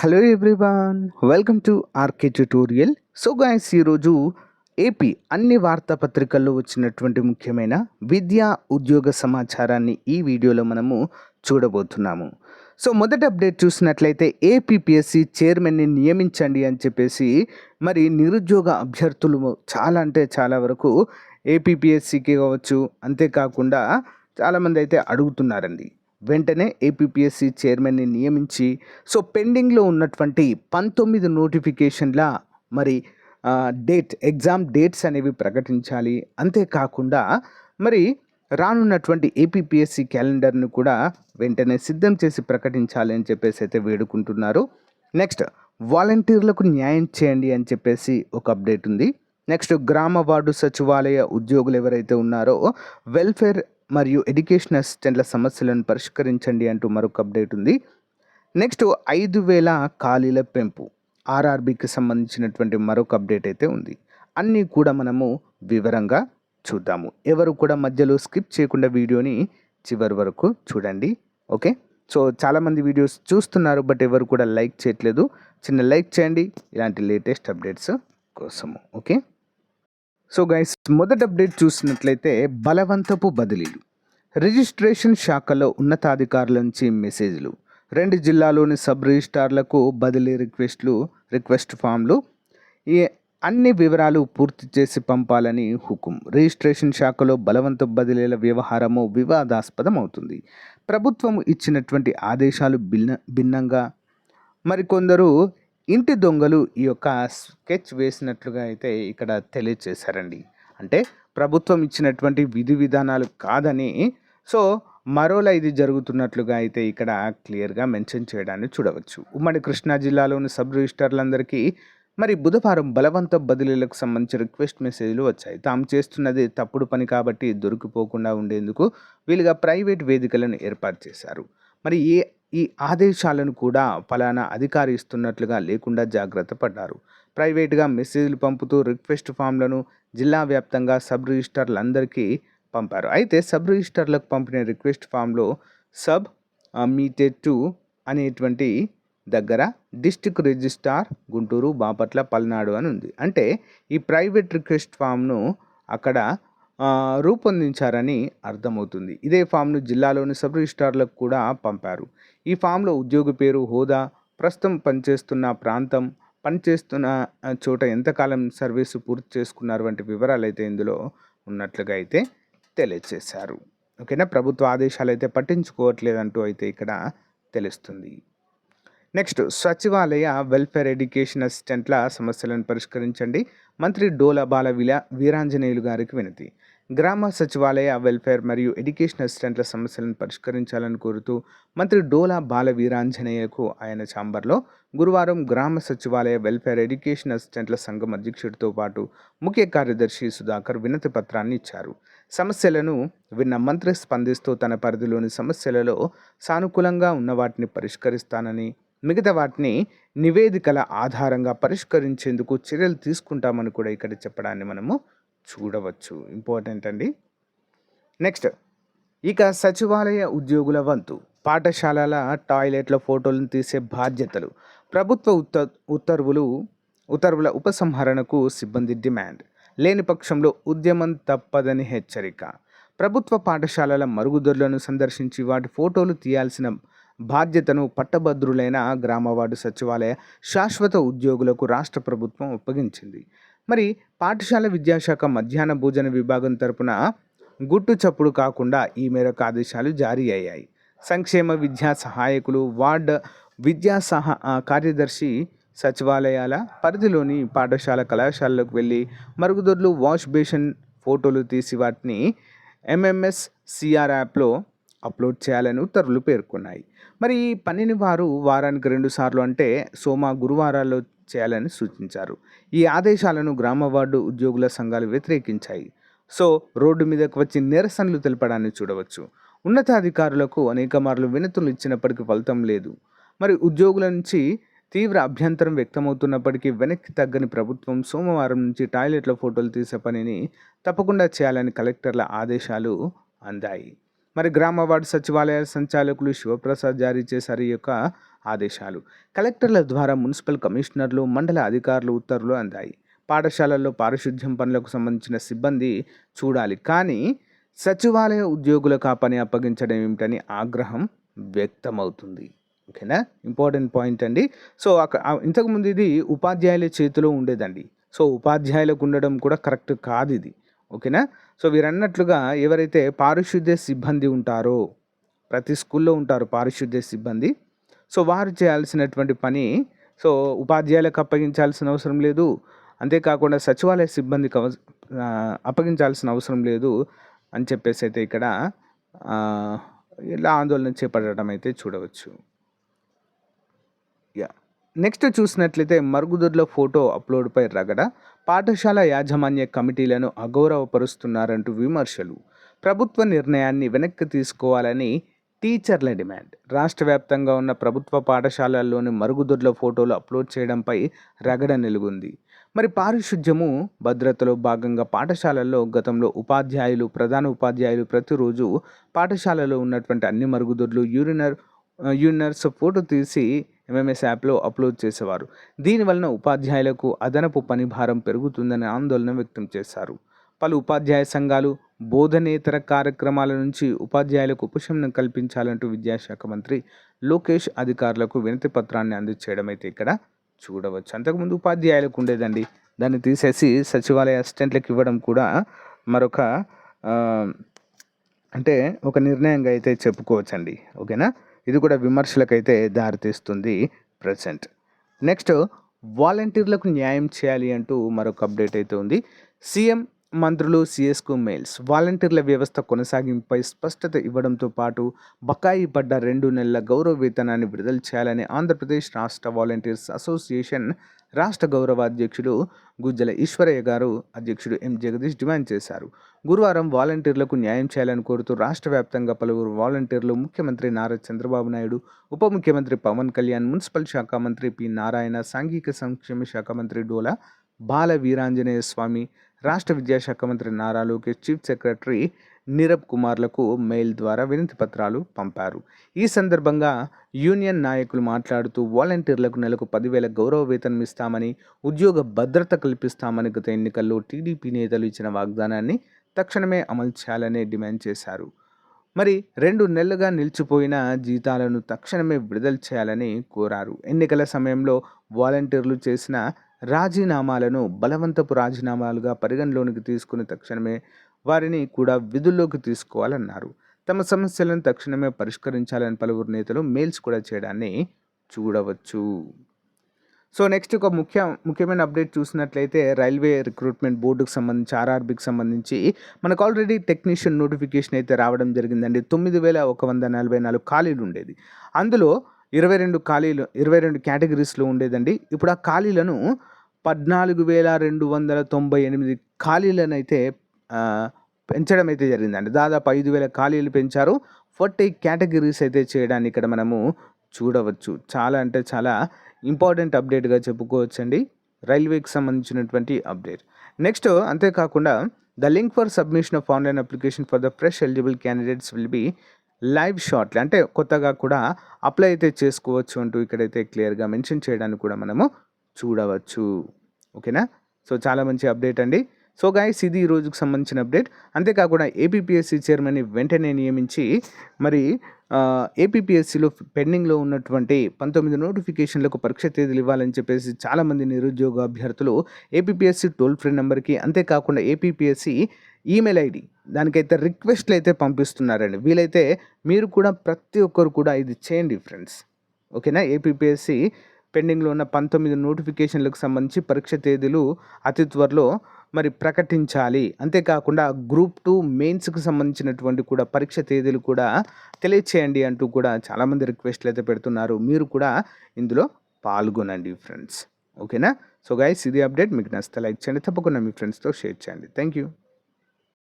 Hello everyone, welcome to RK tutorial. So guys, ఈరోజు AP అన్ని వార్తాపత్రికల్లో వచ్చినటువంటి ముఖ్యమైన విద్యా ఉద్యోగ సమాచారాన్ని ఈ వీడియోలో మనము చూడబోతున్నాము. సో మొదటి అప్డేట్ చూసినట్లయితే ఏపీపీఎస్సీ చైర్మన్ని నియమించండి అని చెప్పేసి మరి నిరుద్యోగ అభ్యర్థులు చాలా అంటే చాలా వరకు ఏపీపీఎస్సీకి కావచ్చు, అంతేకాకుండా చాలామంది అయితే అడుగుతున్నారండి. వెంటనే ఏపీపీఎస్సీ చైర్మన్ని నియమించి సో పెండింగ్లో ఉన్నటువంటి 19 నోటిఫికేషన్ల మరి ఎగ్జామ్ డేట్స్ అనేవి ప్రకటించాలి. అంతేకాకుండా మరి రానున్నటువంటి ఏపీపీఎస్సీ క్యాలెండర్ను కూడా వెంటనే సిద్ధం చేసి ప్రకటించాలి అని చెప్పేసి అయితే వేడుకుంటున్నారు. నెక్స్ట్, వాలంటీర్లకు న్యాయం చేయండి అని చెప్పేసి ఒక అప్డేట్ ఉంది. నెక్స్ట్, గ్రామ వార్డు సచివాలయ ఉద్యోగులు ఎవరైతే ఉన్నారో వెల్ఫేర్ మరియు ఎడ్యుకేషన్ అసిస్టెంట్ల సమస్యలను పరిష్కరించండి అంటూ మరొక అప్డేట్ ఉంది. నెక్స్ట్, 5,000 ఖాళీల పెంపు ఆర్ఆర్బీకి సంబంధించినటువంటి మరొక అప్డేట్ అయితే ఉంది. అన్నీ కూడా మనము వివరంగా చూద్దాము. ఎవరు కూడా మధ్యలో స్కిప్ చేయకుండా వీడియోని చివరి వరకు చూడండి. ఓకే, సో చాలామంది వీడియోస్ చూస్తున్నారు, బట్ ఎవరు కూడా లైక్ చేయట్లేదు. చిన్న లైక్ చేయండి ఇలాంటి లేటెస్ట్ అప్డేట్స్ కోసము. ఓకే, సో గైస్, మొదటి అప్డేట్ చూసినట్లయితే బలవంతపు బదిలీలు. రిజిస్ట్రేషన్ శాఖలో ఉన్నతాధికారుల నుంచి మెసేజ్లు. 2 జిల్లాలోని సబ్ రిజిస్ట్రార్లకు బదిలీ రిక్వెస్ట్ ఫామ్లు. ఈ అన్ని వివరాలు పూర్తి చేసి పంపాలని హుకుం. రిజిస్ట్రేషన్ శాఖలో బలవంతపు బదిలీల వ్యవహారము వివాదాస్పదం అవుతుంది. ప్రభుత్వం ఇచ్చినటువంటి ఆదేశాలు భిన్నంగా మరికొందరు ఇంటి దొంగలు ఈ యొక్క స్కెచ్ వేసినట్లుగా అయితే ఇక్కడ తెలియచేశారండి. అంటే ప్రభుత్వం ఇచ్చినటువంటి విధి విధానాలు కాదని, సో మరోలా ఇది జరుగుతున్నట్లుగా అయితే ఇక్కడ క్లియర్గా మెన్షన్ చేయడాన్ని చూడవచ్చు. ఉమ్మడి కృష్ణా జిల్లాలోని సబ్ రిజిస్ట్రార్లందరికీ మరి బుధవారం బలవంత బదిలీలకు సంబంధించి రిక్వెస్ట్ మెసేజ్లు వచ్చాయి. తాము చేస్తున్నది తప్పుడు పని కాబట్టి దొరికిపోకుండా ఉండేందుకు వీలుగా ప్రైవేట్ వేదికలను ఏర్పాటు చేశారు. మరి ఈ ఆదేశాలను కూడా ఫలానా అధికారి ఇస్తున్నట్లుగా లేకుండా జాగ్రత్త పడ్డారు. ప్రైవేట్గా మెసేజ్లు పంపుతూ రిక్వెస్ట్ ఫామ్లను జిల్లా వ్యాప్తంగా సబ్ రిజిస్టర్లందరికీ పంపారు. అయితే సబ్ రిజిస్టర్లకు పంపిన రిక్వెస్ట్ ఫామ్లో సబ్ మీటెడ్ టు అనేటువంటి దగ్గర డిస్ట్రిక్ట్ రిజిస్ట్రార్ గుంటూరు, బాపట్ల, పల్నాడు అని ఉంది. అంటే ఈ ప్రైవేట్ రిక్వెస్ట్ ఫామ్ను అక్కడ రూపొందించారని అర్థమవుతుంది. ఇదే ఫామ్ను జిల్లాలోని సబ్ రిజిస్ట్రార్లకు కూడా పంపారు. ఈ ఫామ్లో ఉద్యోగి పేరు, హోదా, ప్రస్తుతం పనిచేస్తున్న ప్రాంతం, పనిచేస్తున్న చోట ఎంతకాలం సర్వీసు పూర్తి చేసుకున్నారు వంటి వివరాలు అయితే ఇందులో ఉన్నట్లుగా అయితే తెలియజేశారు. ఓకేనా, ప్రభుత్వ ఆదేశాలు అయితే పట్టించుకోవట్లేదంటూ అయితే ఇక్కడ తెలుస్తుంది. నెక్స్ట్, సచివాలయ వెల్ఫేర్ ఎడ్యుకేషన్ అసిస్టెంట్ల సమస్యలను పరిష్కరించండి. మంత్రి డోలా బాల వీరాంజనేయులు గారికి వినతి. గ్రామ సచివాలయ వెల్ఫేర్ మరియు ఎడ్యుకేషన్ అసిస్టెంట్ల సమస్యలను పరిష్కరించాలని కోరుతూ మంత్రి డోలా బాల వీరాంజనేయకు ఆయన ఛాంబర్లో గురువారం గ్రామ సచివాలయ వెల్ఫేర్ ఎడ్యుకేషన్ అసిస్టెంట్ల సంఘం అధ్యక్షుడితో పాటు ముఖ్య కార్యదర్శి సుధాకర్ వినతి పత్రాన్ని ఇచ్చారు. సమస్యలను విన్న మంత్రి స్పందిస్తూ తన పరిధిలోని సమస్యలలో సానుకూలంగా ఉన్న వాటిని పరిష్కరిస్తానని, మిగతా వాటిని నివేదికల ఆధారంగా పరిష్కరించేందుకు చర్యలు తీసుకుంటామని కూడా ఇక్కడ చెప్పడాన్ని మనము చూడవచ్చు. ఇంపార్టెంట్ అండి. నెక్స్ట్, ఇక సచివాలయ ఉద్యోగుల వంతు. పాఠశాలల టాయిలెట్ల ఫోటోలను తీసే బాధ్యతలు. ప్రభుత్వ ఉత్తర్వుల ఉపసంహరణకు సిబ్బంది డిమాండ్. లేని పక్షంలో ఉద్యమం తప్పదని హెచ్చరిక. ప్రభుత్వ పాఠశాలల మరుగుదొడ్లను సందర్శించి వాటి ఫోటోలు తీయాల్సిన బాధ్యతను పట్టభద్రులైన గ్రామ వార్డు సచివాలయ శాశ్వత ఉద్యోగులకు రాష్ట్ర ప్రభుత్వం అప్పగించింది. మరి పాఠశాల విద్యాశాఖ మధ్యాహ్న భోజన విభాగం తరపున గుట్టు చప్పుడు కాకుండా ఈ మేరకు ఆదేశాలు జారీ అయ్యాయి. సంక్షేమ విద్యా సహాయకులు, వార్డు విద్యా కార్యదర్శి సచివాలయాల పరిధిలోని పాఠశాల కళాశాలలకు వెళ్ళి మరుగుదొడ్లు, వాష్ బేసిన్ ఫోటోలు తీసి వాటిని ఎంఎంఎస్ సిఆర్ యాప్లో అప్లోడ్ చేయాలని ఉత్తర్వులు పేర్కొన్నాయి. మరి ఈ పనిని వారు వారానికి 2 సార్లు అంటే సోమ, గురువారాల్లో చేయాలని సూచించారు. ఈ ఆదేశాలను గ్రామ వార్డు ఉద్యోగుల సంఘాలు వ్యతిరేకించాయి. సో రోడ్డు మీదకు వచ్చి నిరసనలు తెలపడాన్ని చూడవచ్చు. ఉన్నతాధికారులకు అనేక మార్లు వినతులు ఇచ్చినప్పటికీ ఫలితం లేదు. మరి ఉద్యోగుల నుంచి తీవ్ర అభ్యంతరం వ్యక్తమవుతున్నప్పటికీ వెనక్కి తగ్గని ప్రభుత్వం సోమవారం నుంచి టాయిలెట్ల ఫోటోలు తీసే పనిని తప్పకుండా చేయాలని కలెక్టర్ల ఆదేశాలు అందాయి. మరి గ్రామ వార్డు సచివాలయ సంచాలకులు శివప్రసాద్ జారీ చేశారు ఈ యొక్క ఆదేశాలు. కలెక్టర్ల ద్వారా మున్సిపల్ కమిషనర్లు, మండల అధికారులు ఉత్తర్వులు అందాయి. పాఠశాలల్లో పారిశుద్ధ్యం పనులకు సంబంధించిన సిబ్బంది చూడాలి, కానీ సచివాలయ ఉద్యోగులకు ఆ పని అప్పగించడం ఏమిటని ఆగ్రహం వ్యక్తమవుతుంది. ఓకేనా, ఇంపార్టెంట్ పాయింట్ అండి. సో ఇంతకుముందు ఇది ఉపాధ్యాయుల చేతిలో ఉండేదండి. సో ఉపాధ్యాయులకు ఉండడం కూడా కరెక్ట్ కాదు ఇది. ఓకేనా, సో వీరన్నట్లుగా ఎవరైతే పారిశుద్ధ్య సిబ్బంది ఉంటారో, ప్రతి స్కూల్లో ఉంటారు పారిశుద్ధ్య సిబ్బంది, సో వారు చేయాల్సినటువంటి పని సో ఉపాధ్యాయులకు అప్పగించాల్సిన అవసరం లేదు, అంతేకాకుండా సచివాలయ సిబ్బందికి అప్పగించాల్సిన అవసరం లేదు అని చెప్పేసి అయితే ఇక్కడ ఇలా ఆందోళన చేపట్టడం అయితే చూడవచ్చు. నెక్స్ట్ చూసినట్లయితే మరుగుదొడ్ల ఫోటో అప్లోడ్పై రగడ, పాఠశాల యాజమాన్య కమిటీలను అగౌరవపరుస్తున్నారంటూ విమర్శలు, ప్రభుత్వ నిర్ణయాన్ని వెనక్కి తీసుకోవాలని టీచర్ల డిమాండ్. రాష్ట్ర వ్యాప్తంగా ఉన్న ప్రభుత్వ పాఠశాలల్లోని మరుగుదొడ్ల ఫోటోలు అప్లోడ్ చేయడంపై రగడ నెలకొంది. మరి పారిశుధ్యము భద్రతలో భాగంగా పాఠశాలల్లో గతంలో ఉపాధ్యాయులు, ప్రధాన ఉపాధ్యాయులు ప్రతిరోజు పాఠశాలలో ఉన్నటువంటి అన్ని మరుగుదొడ్లు, యూరినర్స్ ఫోటో తీసి ఎంఎంఎస్ యాప్లో అప్లోడ్ చేసేవారు. దీనివలన ఉపాధ్యాయులకు అదనపు పని భారం పెరుగుతుందని ఆందోళన వ్యక్తం చేశారు. పలు ఉపాధ్యాయ సంఘాలు బోధనేతర కార్యక్రమాల నుంచి ఉపాధ్యాయులకు ఉపశమనం కల్పించాలంటూ విద్యాశాఖ మంత్రి లోకేష్ అధికారులకు వినతి పత్రాన్ని అందజేయడం అయితే ఇక్కడ చూడవచ్చు. అంతకుముందు ఉపాధ్యాయులకు ఉండేదండి, దాన్ని తీసేసి సచివాలయ అసిస్టెంట్లకు ఇవ్వడం కూడా మరొక అంటే ఒక నిర్ణయంగా అయితే చెప్పుకోవచ్చండి. ఓకేనా, ఇది కూడా విమర్శలకైతే దారితీస్తుంది ప్రజెంట్. నెక్స్ట్, వాలంటీర్లకు న్యాయం చేయాలి అంటూ మరొక అప్డేట్ అయితే ఉంది. సీఎం, మంత్రులు, సిఎస్కు మెయిల్స్. వాలంటీర్ల వ్యవస్థ కొనసాగింపుపై స్పష్టత ఇవ్వడంతో పాటు బకాయి పడ్డ 2 నెలల గౌరవ వేతనాన్ని విడుదల చేయాలని ఆంధ్రప్రదేశ్ రాష్ట్ర వాలంటీర్స్ అసోసియేషన్ రాష్ట్ర గౌరవ అధ్యక్షుడు గుజ్జల ఈశ్వరయ్య గారు, అధ్యక్షుడు ఎం జగదీష్ డిమాండ్ చేశారు. గురువారం వాలంటీర్లకు న్యాయం చేయాలని కోరుతూ రాష్ట్ర వ్యాప్తంగా పలువురు వాలంటీర్లు ముఖ్యమంత్రి నారా చంద్రబాబు నాయుడు, ఉప ముఖ్యమంత్రి పవన్ కళ్యాణ్, మున్సిపల్ శాఖ మంత్రి పి నారాయణ, సాంఘిక సంక్షేమ శాఖ మంత్రి డోలా బాల వీరాంజనేయ స్వామి, రాష్ట్ర విద్యాశాఖ మంత్రి నారా లోకేష్, చీఫ్ సెక్రటరీ నీరబ్ కుమార్లకు మెయిల్ ద్వారా వినతి పత్రాలు పంపారు. ఈ సందర్భంగా యూనియన్ నాయకులు మాట్లాడుతూ వాలంటీర్లకు నెలకు 10,000 గౌరవ వేతనం ఇస్తామని, ఉద్యోగ భద్రత కల్పిస్తామని గత ఎన్నికల్లో టీడీపీ నేతలు ఇచ్చిన వాగ్దానాన్ని తక్షణమే అమలు చేయాలని డిమాండ్ చేశారు. మరి 2 నెలలుగా నిలిచిపోయిన జీతాలను తక్షణమే విడుదల చేయాలని కోరారు. ఎన్నికల సమయంలో వాలంటీర్లు చేసిన రాజీనామాలను బలవంతపు రాజీనామాలుగా పరిగణలోనికి తీసుకుని తక్షణమే వారిని కూడా విధుల్లోకి తీసుకోవాలన్నారు. తమ సమస్యలను తక్షణమే పరిష్కరించాలని పలువురు నేతలు మెయిల్స్ కూడా చేయడాన్ని చూడవచ్చు. సో నెక్స్ట్ ఒక ముఖ్యమైన అప్డేట్ చూసినట్లయితే రైల్వే రిక్రూట్మెంట్ బోర్డుకు సంబంధించి ఆర్ఆర్బీకి సంబంధించి మనకు ఆల్రెడీ టెక్నీషియన్ నోటిఫికేషన్ అయితే రావడం జరిగిందండి. 9,144 ఖాళీలు ఉండేది. అందులో 22 కేటగిరీస్లో ఉండేదండి. ఇప్పుడు ఆ ఖాళీలను 14,298 ఖాళీలను అయితే పెంచడం అయితే జరిగిందండి. దాదాపు 5,000 ఖాళీలు పెంచారు. 40 కేటగిరీస్ అయితే చేయడాన్ని ఇక్కడ మనము చూడవచ్చు. చాలా అంటే చాలా ఇంపార్టెంట్ అప్డేట్గా చెప్పుకోవచ్చండి, రైల్వేకి సంబంధించినటువంటి అప్డేట్. నెక్స్ట్, అంతేకాకుండా the link for submission of online application for the fresh eligible candidates will be live shortly, అంటే కొత్తగా కూడా అప్లై అయితే చేసుకోవచ్చు అంటూ ఇక్కడైతే క్లియర్గా మెన్షన్ చేయడానికి కూడా మనము చూడవచ్చు. ఓకేనా, సో చాలా మంచి అప్డేట్ అండి. సో గైస్, ఇది ఈ రోజుకు సంబంధించిన అప్డేట్. అంతేకాకుండా ఏపీపీఎస్సీ చైర్మన్ని వెంటనే నియమించి మరి ఏపీపీఎస్సీలో పెండింగ్లో ఉన్నటువంటి 19 నోటిఫికేషన్లకు పరీక్ష తేదీలు ఇవ్వాలని చెప్పేసి చాలామంది నిరుద్యోగ అభ్యర్థులు ఏపీపీఎస్సీ టోల్ ఫ్రీ నెంబర్కి, అంతేకాకుండా ఏపీపీఎస్సీ ఈమెయిల్ ఐడి దానికైతే రిక్వెస్ట్లు అయితే పంపిస్తున్నారండి. వీలైతే మీరు కూడా ప్రతి ఒక్కరు కూడా ఇది చేయండి ఫ్రెండ్స్. ఓకేనా, ఏపీపీఎస్సీ పెండింగ్లో ఉన్న 19 నోటిఫికేషన్లకు సంబంధించి పరీక్ష తేదీలు అతి త్వరలో మరి ప్రకటించాలి. అంతేకాకుండా గ్రూప్ 2 మెయిన్స్కి సంబంధించినటువంటి కూడా పరీక్ష తేదీలు కూడా తెలియచేయండి అంటూ కూడా చాలామంది రిక్వెస్ట్లు అయితే పెడుతున్నారు. మీరు కూడా ఇందులో పాల్గొనండి ఫ్రెండ్స్. ఓకేనా, సో గైస్, ఇది అప్డేట్. మీకు నచ్చితే లైక్ చేయండి, తప్పకుండా మీ ఫ్రెండ్స్తో షేర్ చేయండి. Thank you.